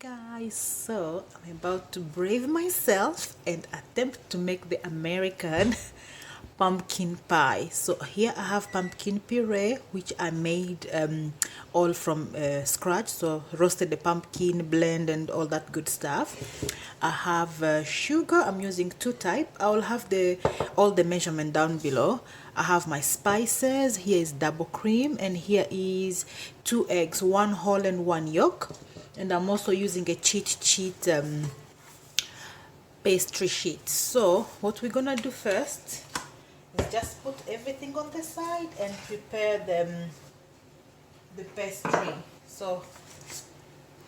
Guys, so I'm about to brave myself and attempt to make the American pumpkin pie. So here I have pumpkin puree, which I made all from scratch. So roasted the pumpkin, blend and all that good stuff. I have sugar. I'm using two type. I will have all the measurement down below. I have my spices. Here is double cream, and here is 2 eggs, 1 whole and 1 yolk. And I'm also using a cheat sheet pastry sheet. So what we're gonna do first is just put everything on the side and prepare the pastry. So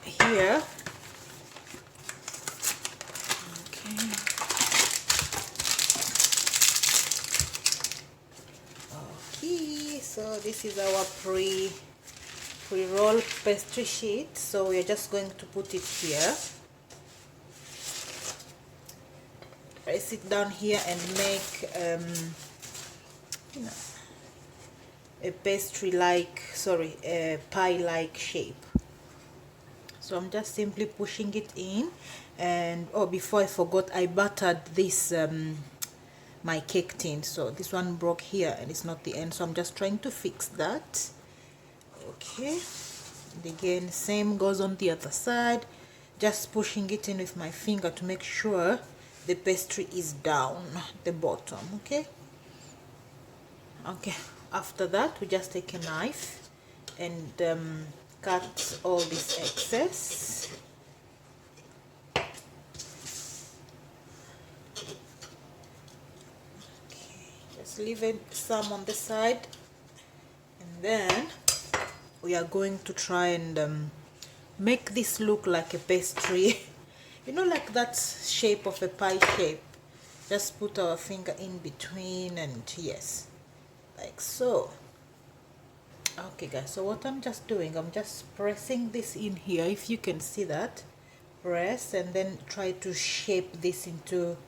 here, okay, so this is our pre-roll pastry sheet. So we're just going to put it here, press it down here and make a pastry like, sorry, a pie like shape. So I'm just simply pushing it in. And oh, before I forgot, I buttered this my cake tin, so this one broke here and it's not the end, so I'm just trying to fix that. Okay, and again same goes on the other side, just pushing it in with my finger to make sure the pastry is down the bottom. Okay, after that we just take a knife and cut all this excess. Just leave some on the side, and then we are going to try and make this look like a pastry. You know, like that shape of a pie shape. Just put our finger in between, and yes, like so. Okay guys, so what I'm just doing, I'm just pressing this in here, if you can see that. Press and then try to shape this into,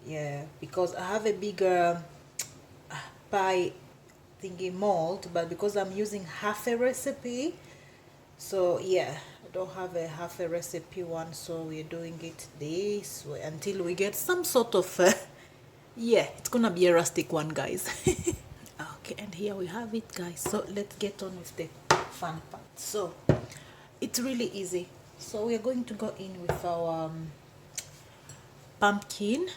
yeah, because I have a bigger pie thingy mold, but because I'm using half a recipe, so yeah, I don't have a half a recipe one, so we're doing it this way until we get some sort of yeah, it's gonna be a rustic one, guys. Okay, and here we have it, guys. So let's get on with the fun part. So it's really easy. So we're going to go in with our pumpkin,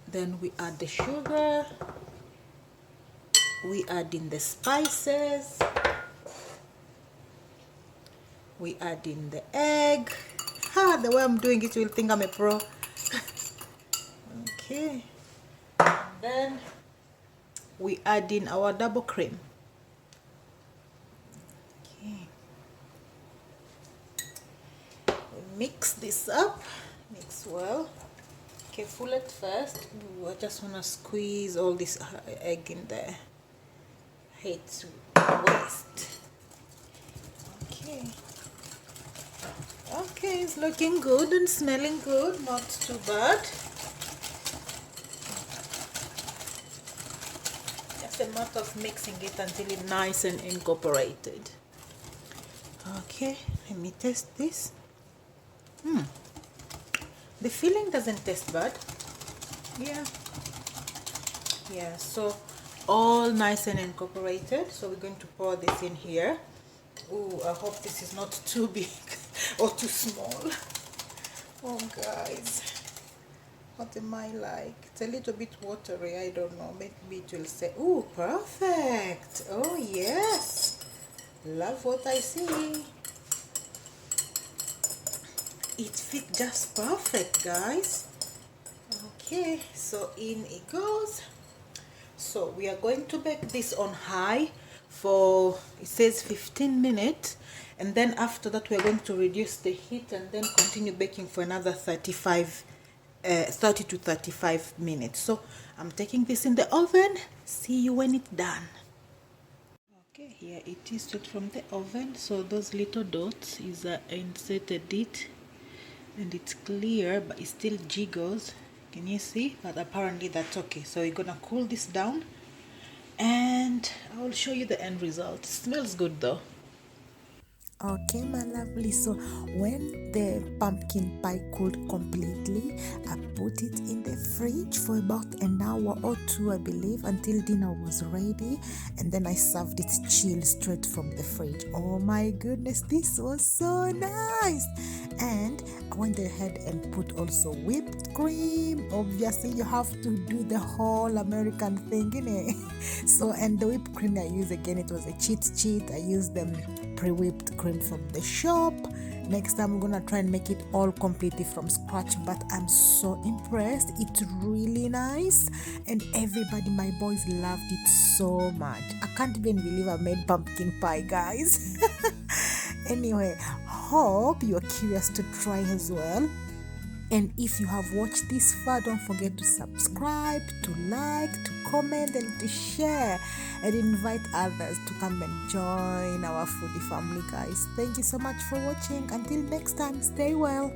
then we add the sugar, we add in the spices, we add in the egg. The way I'm doing it, you'll think I'm a pro. Okay, and then we add in our double cream. Okay, we mix this up, mix well. Careful at first. Ooh, I just want to squeeze all this egg in there. Hate waste. Okay. Okay, it's looking good and smelling good, not too bad. Just a matter of mixing it until it's nice and incorporated. Okay, let me test this. The filling doesn't taste bad. Yeah, so all nice and incorporated. So we're going to pour this in here. Ooh, I hope this is not too big or too small. Oh guys, what am I like? It's a little bit watery, I don't know, maybe it will say. Ooh, perfect. Oh yes, love what I see. It fit just perfect, guys. Okay, so in it goes. So we are going to bake this on high for, it says 15 minutes, and then after that we are going to reduce the heat and then continue baking for another 30 to 35 minutes. So I'm taking this in the oven. See you when it's done. Okay, here it is straight from the oven. So those little dots is inserted it, and it's clear but it still jiggles. Can you see? But apparently that's okay. So we're gonna cool this down and I will show you the end result. It smells good though. Okay, my lovely. So when the pumpkin pie cooled completely, I put it in the fridge for about an hour or two, I believe, until dinner was ready. And then I served it chilled straight from the fridge. Oh my goodness, this was so nice. And I went ahead and put also whipped cream. Obviously, you have to do the whole American thing, innit? So, and the whipped cream I used again, it was a cheat. I used them pre-whipped cream from the shop. Next time I'm gonna try and make it all completely from scratch, but I'm so impressed. It's really nice and everybody, my boys, loved it so much. I can't even believe I made pumpkin pie, guys. Anyway, hope you're curious to try as well. And if you have watched this far, don't forget to subscribe, to like, to comment, and to share, and invite others to come and join our foodie family, guys. Thank you so much for watching. Until next time, stay well.